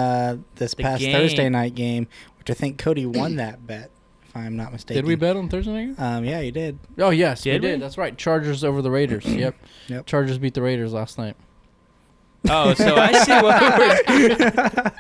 S2: this
S3: The
S2: past
S3: game.
S2: Thursday night game, which I think Cody won that bet, if I'm not mistaken.
S1: Did we bet on Thursday night?
S2: Yeah, you did.
S1: Oh, yes, we
S3: Did we?
S1: did. That's right. Chargers over the Raiders. Yep.
S2: Yep.
S1: Chargers beat the Raiders last night.
S3: Oh, so I see what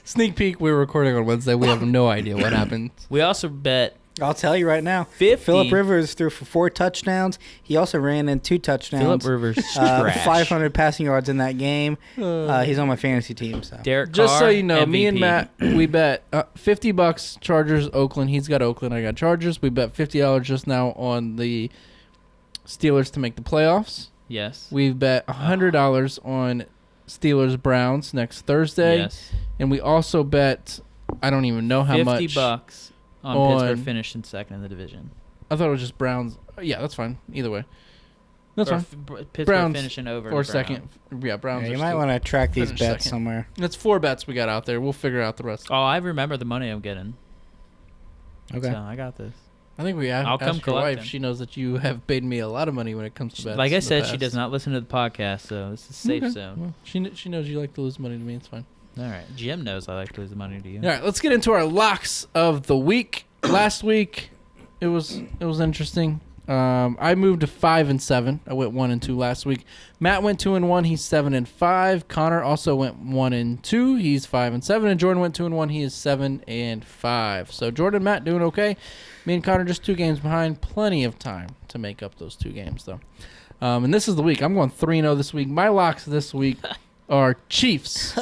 S1: Sneak peek, we were recording on Wednesday. We have no idea what happened.
S3: we also bet
S2: I'll tell you right now.
S3: 50.
S2: Phillip Rivers threw for 4 touchdowns. He also ran in 2 touchdowns.
S3: Phillip Rivers trash.
S2: 500 passing yards in that game. He's on my fantasy team. So
S3: Derek
S1: Just
S3: Carr,
S1: so you know,
S3: MVP.
S1: me and Matt, we bet $50 Chargers, Oakland. He's got Oakland. I got Chargers. We bet $50 just now on the Steelers to make the playoffs.
S3: Yes.
S1: We've bet $100 on Steelers Browns next Thursday.
S3: Yes.
S1: And we also bet, I don't even know how much.
S3: $50 on
S1: on-
S3: Pittsburgh finishing second in the division.
S1: I thought it was just Browns. Yeah, that's fine. Either way. That's
S3: Or
S1: fine.
S3: Pittsburgh
S1: Browns
S3: finishing over
S1: Or
S3: the
S1: second. Yeah, Browns.
S2: yeah,
S1: are
S2: you might
S1: still-
S2: want to track these
S1: finish
S2: bets
S1: second.
S2: somewhere.
S1: That's 4 bets we got out there. We'll figure out the rest.
S3: Oh, I remember the money I'm getting.
S2: Okay.
S3: So I got this.
S1: I think we
S3: I'll
S1: asked
S3: come
S1: your
S3: collect
S1: wife.
S3: them.
S1: She knows that you have paid me a lot of money when it comes to bets.
S3: Like I
S1: in the
S3: said, she
S1: past.
S3: does not listen to the podcast, so this is safe
S1: Okay.
S3: zone.
S1: Well, she knows you like to lose money to me. It's fine.
S3: All right. Jim knows I like to lose the money to you.
S1: All right, let's get into our locks of the week. Last week, it was interesting. I moved to 5-7. I went 1-2 last week. Matt went 2-1. He's 7-5. Connor also went 1-2. He's 5-7. And Jordan went 2-1. He is 7-5. So Jordan, Matt doing okay. Me and Connor just 2 games behind. Plenty of time to make up those 2 games though. And this is the week. I'm going 3-0 this week. My locks this week are Chiefs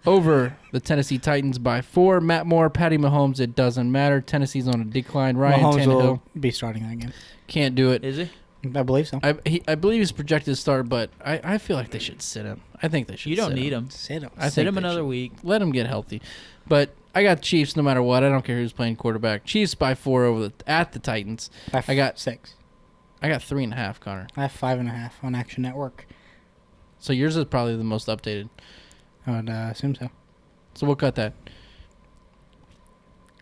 S1: over the Tennessee Titans by 4. Matt Moore, Patty Mahomes, it doesn't matter. Tennessee's on a decline. Ryan
S2: Mahomes
S1: Tannehill
S2: will be starting that game.
S1: can't do it.
S3: Is he?
S2: I believe so.
S1: I believe he's projected to start, but I feel like they should sit him. I think they should.
S3: You don't
S1: sit
S3: need him.
S2: Sit him.
S1: I
S3: Sit
S1: think
S3: him
S1: they
S3: another
S1: should.
S3: week.
S1: Let him get healthy. But I got Chiefs no matter what. I don't care who's playing quarterback. Chiefs by 4 at the Titans. I got
S2: 6.
S1: I got 3.5, Connor.
S2: I have 5.5 on Action Network.
S1: So yours is probably the most updated.
S2: I would assume so.
S1: So we'll cut that.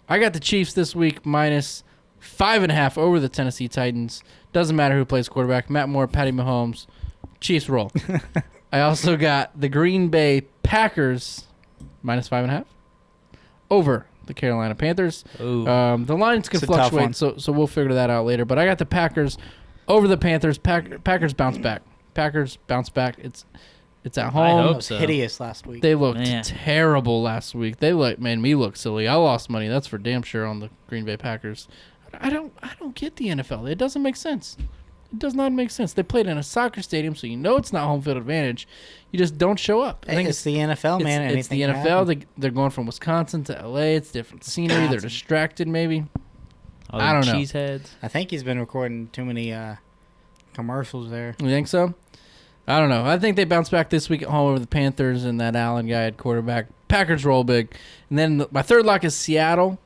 S1: I got the Chiefs this week minus 5.5 over the Tennessee Titans. Doesn't matter who plays quarterback. Matt Moore, Patty Mahomes. Chiefs roll. I also got the Green Bay Packers minus 5.5 over the Carolina Panthers.
S3: Ooh.
S1: The lines can
S2: It's a tough
S1: fluctuate,
S2: one.
S1: so we'll figure that out later. But I got the Packers over the Panthers. Packers bounce back. Packers bounce back. It's at
S3: I
S1: home.
S3: hope
S2: It was
S3: so.
S2: hideous last week.
S1: They looked
S3: Man.
S1: terrible last week. They made me look silly. I lost money. That's for damn sure on the Green Bay Packers. I don't get the NFL. It doesn't make sense. It does not make sense. They played in a soccer stadium, so you know it's not home field advantage. You just don't show up. I think
S2: it's the NFL, man.
S1: it's the
S2: Anything can
S1: NFL.
S2: happen.
S1: They're going from Wisconsin to LA. It's different scenery. They're distracted, maybe.
S3: All
S1: I
S3: them
S1: don't know.
S3: Cheeseheads.
S2: I think he's been recording too many commercials there.
S1: You think so? I don't know. I think they bounce back this week at home over the Panthers and that Allen guy at quarterback. Packers roll big. And then my third lock is Seattle.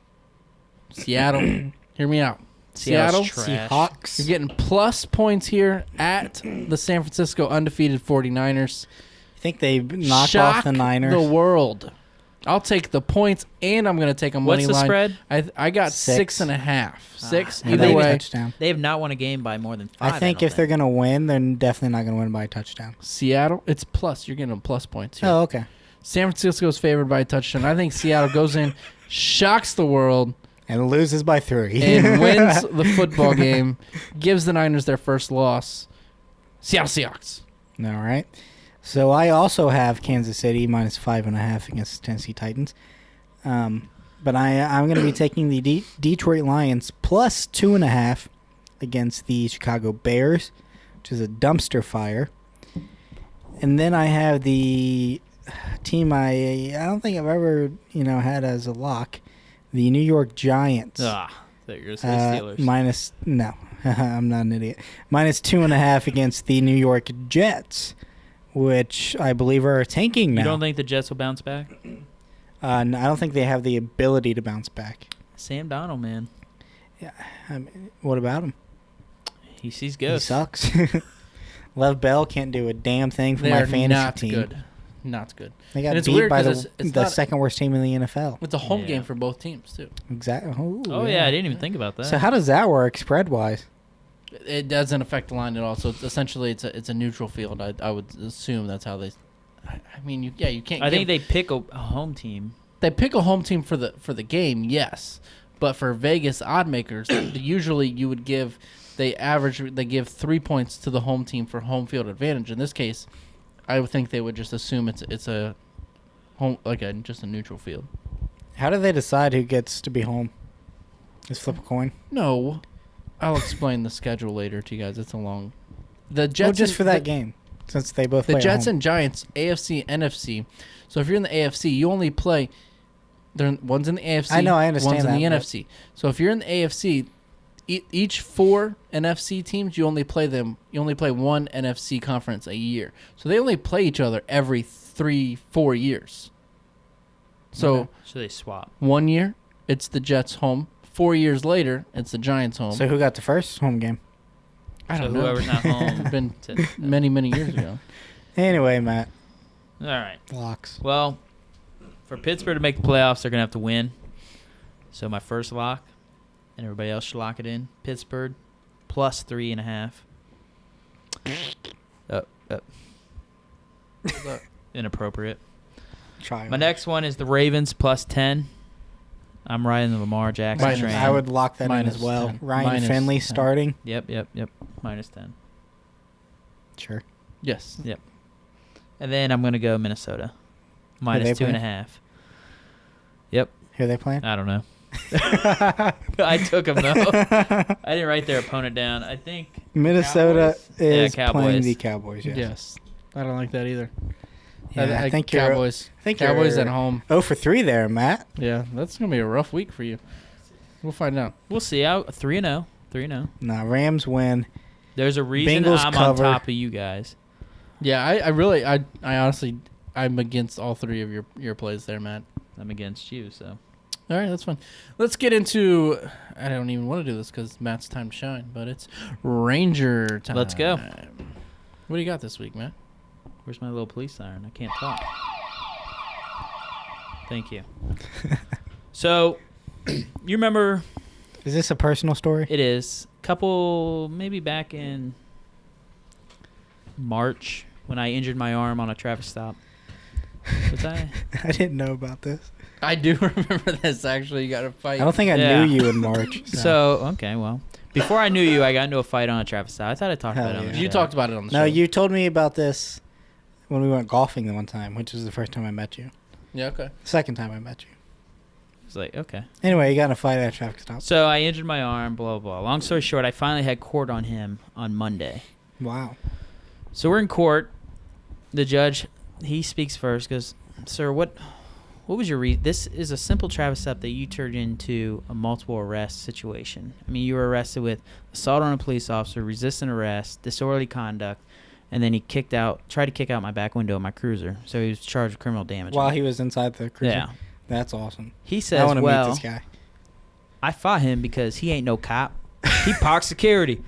S1: Seattle. Hear me out. Seattle.
S3: Trash.
S2: Seahawks.
S1: You're getting plus points here at the San Francisco undefeated 49ers.
S2: I think they knock
S1: Shock
S2: off the Niners.
S1: the world. I'll take the points, and I'm going to take a money
S3: What's the
S1: line.
S3: spread?
S1: I got
S2: 6.
S1: 6.5. 6.
S2: And
S1: Either
S2: they
S1: way,
S2: touchdown.
S3: They have not won a game by more than 5.
S2: I think if they're going to win, they're definitely not going to win by a touchdown.
S1: Seattle, it's plus. You're getting them plus points here.
S2: Oh, okay.
S1: San Francisco's favored by a touchdown. I think Seattle goes in, shocks the world,
S2: And loses by 3.
S1: and wins the football game, gives the Niners their first loss. Seattle Seahawks.
S2: All right. So I also have Kansas City minus 5.5 against the Tennessee Titans. But I'm going to be taking the Detroit Lions plus 2.5 against the Chicago Bears, which is a dumpster fire. And then I have the team I don't think I've ever had as a lock, the New York Giants.
S3: Ah, they're going to say Steelers.
S2: No, I'm not an idiot. Minus 2.5 against the New York Jets, which I believe are tanking now.
S3: You don't think the Jets will bounce back?
S2: No, I don't think they have the ability to bounce back.
S3: Sam Donald, man.
S2: I mean, what about him?
S3: He sees
S2: He
S3: ghosts.
S2: sucks. Lev Bell can't do a damn thing for
S1: They
S2: my
S1: are
S2: fantasy
S1: not
S2: team.
S1: good. Not good.
S2: They got
S1: And it's
S2: beat
S1: weird
S2: by
S1: 'cause
S2: the
S1: it's not-
S2: second worst team in the NFL.
S1: It's a home
S3: Yeah.
S1: game for both teams, too.
S2: Exactly.
S3: Oh, yeah, I didn't even think about that.
S2: So how does that work spread-wise?
S1: It doesn't affect the line at all. So it's essentially it's a neutral field. I would assume that's how they. I mean, you can't.
S3: I think they pick a home team.
S1: They pick a home team for the game, yes, but for Vegas odd makers, usually you would give they give 3 points to the home team for home field advantage. In this case, I would think they would just assume it's a home just a neutral field.
S2: How do they decide who gets to be home? Just flip a coin?
S1: No, I'll explain the schedule later to you guys. It's a long. The Jets
S2: Well, just
S1: and-
S2: for that
S1: the-
S2: game, since they both
S1: The
S2: play at
S1: Jets
S2: home.
S1: and Giants, AFC, NFC. So if you're in the AFC, you only play. One's in the AFC.
S2: I know, I understand
S1: One's in the
S2: that, but-
S1: NFC. So if you're in the AFC, each 4 NFC teams, you only play one NFC conference a year. So they only play each other every 3-4 years. So
S2: Okay.
S3: So they swap.
S1: 1 year, it's the Jets home. 4 years later, it's the Giants home.
S2: So who got the first home game?
S1: I don't
S3: so
S1: know.
S3: whoever's not home.
S1: It's been
S3: to-
S1: many years ago.
S2: Anyway, Matt.
S3: All right.
S2: Locks.
S3: Well, for Pittsburgh to make the playoffs, they're going to have to win. So my first lock, and everybody else should lock it in, Pittsburgh plus 3.5. Inappropriate.
S2: Try
S3: My next one is the Ravens plus 10. I'm riding the Lamar Jackson
S1: Minus.
S3: train.
S2: I would lock that in
S1: Minus
S2: as well.
S1: 10.
S2: Ryan
S1: Minus
S2: Finley
S1: 10.
S2: starting.
S3: Yep. Minus 10.
S2: Sure.
S1: Yes.
S3: And then I'm going to go Minnesota. Minus
S2: they playing?
S3: 2.5. Yep.
S2: Who are they playing?
S3: I don't know. I took them, though. I didn't write their opponent down. I think
S2: Minnesota
S3: Cowboys?
S2: is
S3: Yeah,
S2: playing
S3: Cowboys.
S2: the Cowboys. Yes.
S1: Yes. I don't like that either.
S2: Yeah, I think you're.
S1: Cowboys.
S2: I think
S1: Cowboys
S2: you're
S1: at home.
S2: 0 for 3 there, Matt.
S1: Yeah, that's gonna be a rough week for you. We'll find out.
S3: We'll see. 3-0. 3-0.
S2: No, Rams win.
S3: There's a reason
S2: Bengals
S3: I'm
S2: cover.
S3: on top of you guys.
S1: Yeah, I honestly, I'm against all three of your plays there, Matt.
S3: I'm against you, so.
S1: All right, that's fine. Let's get into. I don't even want to do this because Matt's time to shine, but it's Ranger time.
S3: Let's go.
S1: What do you got this week, Matt?
S3: Where's my little police siren? I can't talk. Thank you. So, you remember...
S2: Is this a personal story?
S3: It is. Maybe back in March when I injured my arm on a traffic stop. Was I?
S2: I didn't know about this.
S1: I do remember this, actually. You got to fight.
S2: I don't think I knew you in March.
S3: So, okay, well. Before I knew you, I got into a fight on a traffic stop. I thought I talked about it on the show.
S1: You talked about it on the show.
S2: No, you told me about this when we went golfing the one time, which was the first time I met you.
S1: Yeah, okay.
S2: Second time I met you.
S3: It's like, okay.
S2: Anyway, you got in a fight at a traffic stop.
S3: So I injured my arm, blah, blah, blah. Long story short, I finally had court on him on Monday.
S2: Wow.
S3: So we're in court. The judge, he speaks first, goes, "Sir, what was your reason? This is a simple traffic stop that you turned into a multiple arrest situation. I mean, you were arrested with assault on a police officer, resisting arrest, disorderly conduct, and then he tried to kick out my back window of my cruiser. So he was charged with criminal damage."
S2: While he was inside the cruiser?
S3: Yeah.
S2: That's awesome.
S3: He says,
S2: I want to
S3: well,
S2: meet this guy.
S3: I fought him because he ain't no cop. He park security.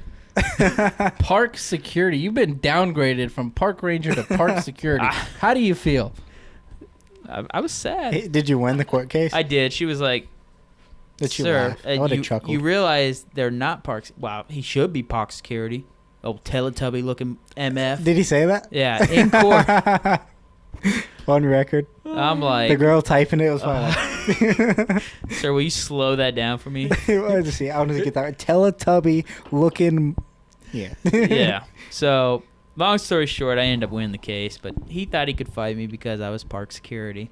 S1: Park security. You've been downgraded from park ranger to park security. How do you feel?
S3: I was sad.
S2: Hey, did you win the court case?
S3: I did. She was like,
S2: Did you
S3: "Sir,
S2: laugh? I would have chuckled.
S3: you realize they're not parks. Wow, he should be park security. Oh, Teletubby looking MF."
S2: Did he say that?
S3: Yeah, in court.
S2: On record.
S3: I'm like,
S2: The girl typing it was fine.
S3: "Sir, will you slow that down for me?"
S2: I wanted to see. I wanted to get that Teletubby looking. Yeah.
S3: Yeah. So, long story short, I ended up winning the case, but he thought he could fight me because I was park security,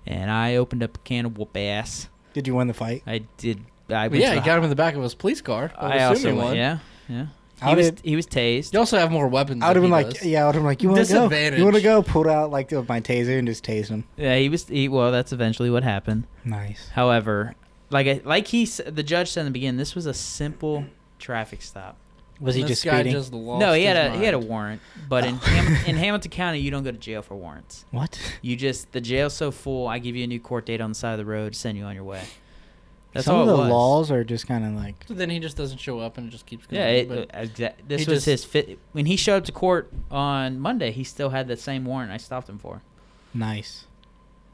S3: and I opened up a can of whoop ass.
S2: Did you win the fight?
S3: I did.
S1: He got him in the back of his police car.
S3: I also won. Yeah. He was tased.
S1: You also have more weapons.
S2: I would have been like,
S1: does.
S2: yeah, I would have been like, you want to go?
S1: Disadvantage.
S2: You want to go? Pulled out like my taser and just tased him.
S3: Yeah, well, that's eventually what happened.
S2: Nice.
S3: However, the judge said in the beginning, this was a simple traffic stop.
S2: Was he
S1: This
S2: just
S1: guy
S2: speeding?
S1: just lost
S3: No, he
S1: his
S3: had a
S1: mind.
S3: warrant, but in Hamilton County, you don't go to jail for warrants.
S2: What?
S3: The jail's so full, I give you a new court date on the side of the road, send you on your way. That's
S2: Some
S3: all
S2: of
S3: it
S2: the
S3: was.
S2: laws are just kind of like.
S1: So then he just doesn't show up and it just keeps going.
S3: Yeah, this was his fit. When he showed up to court on Monday, he still had the same warrant I stopped him for.
S2: Nice.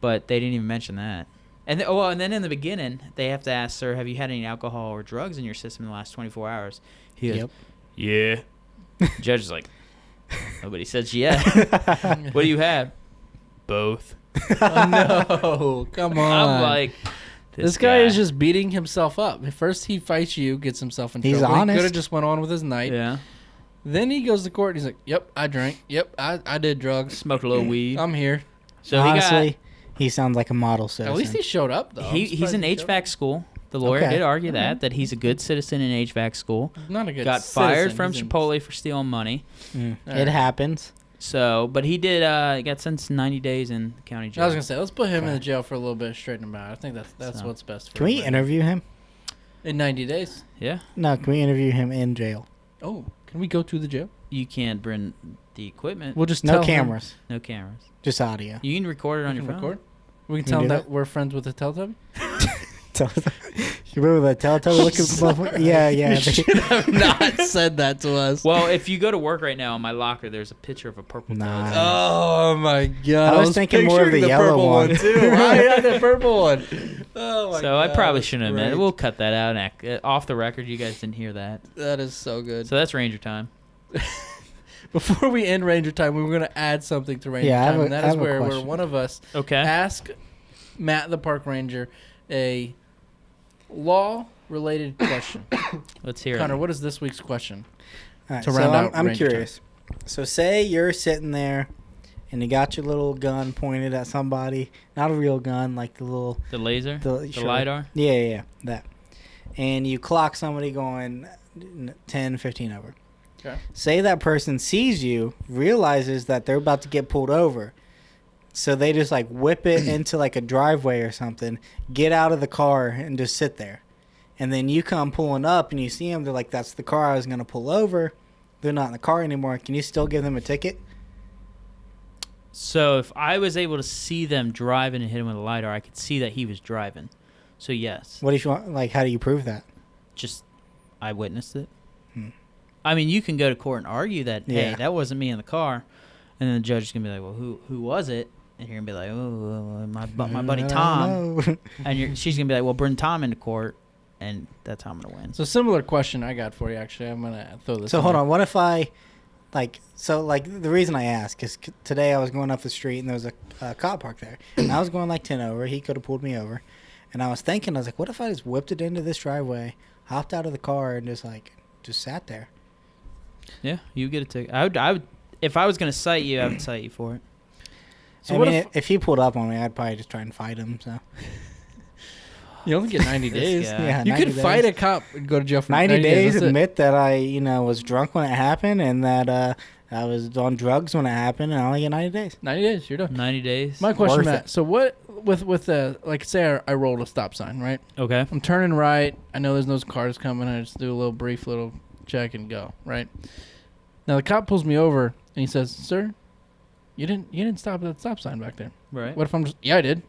S3: But they didn't even mention that. And then in the beginning, they have to ask, "Sir, have you had any alcohol or drugs in your system in the last 24 hours?" He goes,
S2: Yep.
S3: "Yeah." Judge is like, "Nobody says yeah." "What do you have?" "Both."
S1: Oh, no, come on.
S3: I'm like,
S1: this guy is just beating himself up. First he fights you, gets himself in
S2: He's
S1: trouble.
S2: honest.
S1: He could have just went on with his night.
S3: Yeah.
S1: Then he goes to court and he's like, "Yep, I drank. Yep, I did drugs.
S3: Smoked a little weed.
S1: I'm here."
S3: So
S2: honestly, he sounds like a model citizen.
S1: At least he showed up though.
S3: he's in HVAC school. The lawyer
S2: Okay.
S3: did argue that he's a good citizen in HVAC school.
S1: Not a good.
S3: Got fired from Chipotle for stealing money.
S2: It
S1: Alright.
S2: happens.
S3: So, but he did got sentenced 90 days in county jail.
S1: I was gonna say, let's put him in
S2: Okay.
S1: the jail for a little bit, straighten him out. I think that's
S3: So.
S1: what's best. For
S2: Can we
S1: him.
S2: interview him?
S1: in 90 days?
S3: Yeah.
S2: No, can we interview him in jail?
S1: Oh, can we go to the jail?
S3: You can't bring the equipment.
S1: We'll just
S2: No
S1: tell him-
S2: cameras,
S3: No cameras.
S2: just audio.
S3: You can record it on
S1: We
S3: your
S1: can
S3: phone.
S1: record. We can
S2: Can
S1: tell
S2: we
S1: him
S2: do
S1: that
S2: that?
S1: we're friends with the Teletubby.
S2: You remember that Teletubby looking motherfucker? Yeah.
S1: You should have not said that to us.
S3: Well, if you go to work right now on my locker, there's a picture of a purple
S2: Nice.
S3: Teletubby.
S1: Oh my god!
S2: I was thinking more of
S1: picturing
S2: the yellow
S1: purple
S2: one.
S1: too. I had the purple one. Oh my
S3: So
S1: god!
S3: I probably shouldn't have meant it.
S1: great.
S3: We'll cut that out. And off the record, you guys didn't hear that.
S1: That is so good.
S3: So that's Ranger time.
S1: Before we end Ranger Time, we were going to add something to Ranger
S2: Yeah, I have
S1: Time,
S2: a-
S1: and that
S2: I
S1: is
S2: have a
S1: where
S2: question.
S1: one of us
S3: Okay.
S1: ask Matt the Park Ranger a law-related question.
S3: Let's hear
S1: Connor,
S3: it.
S1: what is this week's question?
S2: All right,
S1: To
S2: so
S1: round out
S2: I'm
S1: Ranger
S2: curious. So say you're sitting there and you got your little gun pointed at somebody, not a real gun, like the little
S3: The laser?
S2: the
S3: The LiDAR?
S2: Yeah, that. And you clock somebody going 10, 15 over.
S1: Okay.
S2: Say that person sees you, realizes that they're about to get pulled over, So they just like whip it into like a driveway or something, get out of the car and just sit there. And then you come pulling up and you see them. They're like, that's the car I was going to pull over. They're not in the car anymore. Can you still give them a ticket?
S3: So if I was able to see them driving and hit him with a LiDAR, I could see that he was driving. So yes.
S2: What if you want, like, how do you prove that?
S3: Just, I witnessed it. I mean, you can go to court and argue that, hey, that wasn't me in the car. And then the judge is going to be like, well, who was it? And you're going to be like, oh, my buddy Tom. And she's going to be like, well, bring Tom into court. And that's how I'm going to win.
S1: So similar question I got for you, actually. I'm going to throw this
S2: So
S1: in
S2: hold
S1: there.
S2: on. What if I, the reason I ask is today I was going up the street and there was a cop parked there. And I was going like 10 over. He could have pulled me over. And I was thinking, I was like, what if I just whipped it into this driveway, hopped out of the car, and just sat there?
S3: Yeah, you get a ticket. I would, if I was going to cite you, I would cite you for it.
S1: So
S2: I
S1: what
S2: mean, if he pulled up on me, I'd probably just try and fight him. So
S1: you only get 90 days.
S2: Yeah,
S1: You
S2: 90
S1: could
S2: days.
S1: fight a cop and go to jail for
S2: 90 days.
S1: That's it.
S2: Admit that I, was drunk when it happened, and that I was on drugs when it happened, and I only get 90 days.
S1: 90 days, you're done.
S3: 90 days.
S1: My question,
S2: Worth
S1: Matt.
S2: it.
S1: So what with like say I rolled a stop sign, right?
S3: Okay.
S1: I'm turning right. I know there's no cars coming. I just do a brief little check and go, right? Now the cop pulls me over and he says, "Sir, you didn't stop at that stop sign back there."
S3: Right.
S1: What if I'm just I did.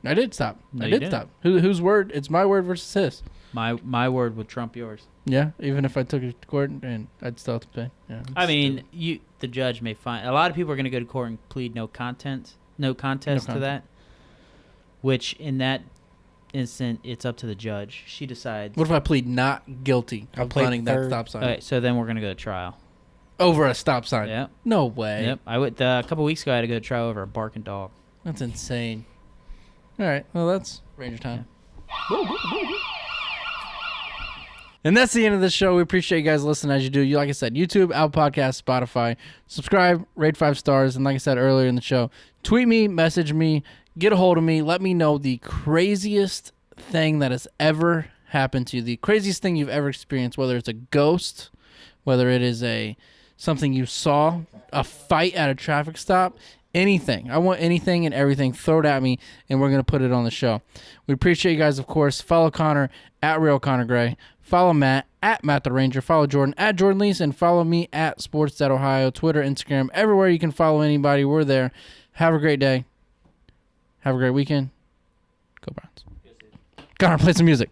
S1: I did stop.
S3: No,
S1: I
S3: you
S1: did stop. Whose word? It's my word versus his.
S3: My word would trump yours.
S1: Yeah, even if I took it to court and I'd still have to pay. Yeah.
S3: I mean, the judge may find a lot of people are going to go to court and plead no contest to that. Which in that instant, it's up to the judge. She decides.
S1: What if I plead not guilty of
S2: plead
S1: planning that
S2: third.
S1: stop sign
S3: Okay, so then we're going to go to trial.
S1: over a stop sign?
S3: Yep.
S1: No way.
S3: Yep. I would a couple weeks ago I had to go to trial over a barking dog.
S1: That's insane. All right. Well, that's Ranger time. And that's the end of the show. We appreciate you guys listening as you do. You, like I said, YouTube, Apple Podcasts, Spotify. Subscribe, rate 5 stars. And like I said earlier in the show, tweet me, message me, get a hold of me. Let me know the craziest thing that has ever happened to you, the craziest thing you've ever experienced, whether it's a ghost, whether it is something you saw, a fight at a traffic stop, anything. I want anything and everything. Throw it at me, and we're going to put it on the show. We appreciate you guys, of course. Follow Connor at Real Connor Gray. Follow Matt at Matt the Ranger. Follow Jordan at Jordan Lease. And follow me at Sports.Ohio. Twitter, Instagram, everywhere you can follow anybody. We're there. Have a great day. Have a great weekend. Go Browns. Connor, play some music.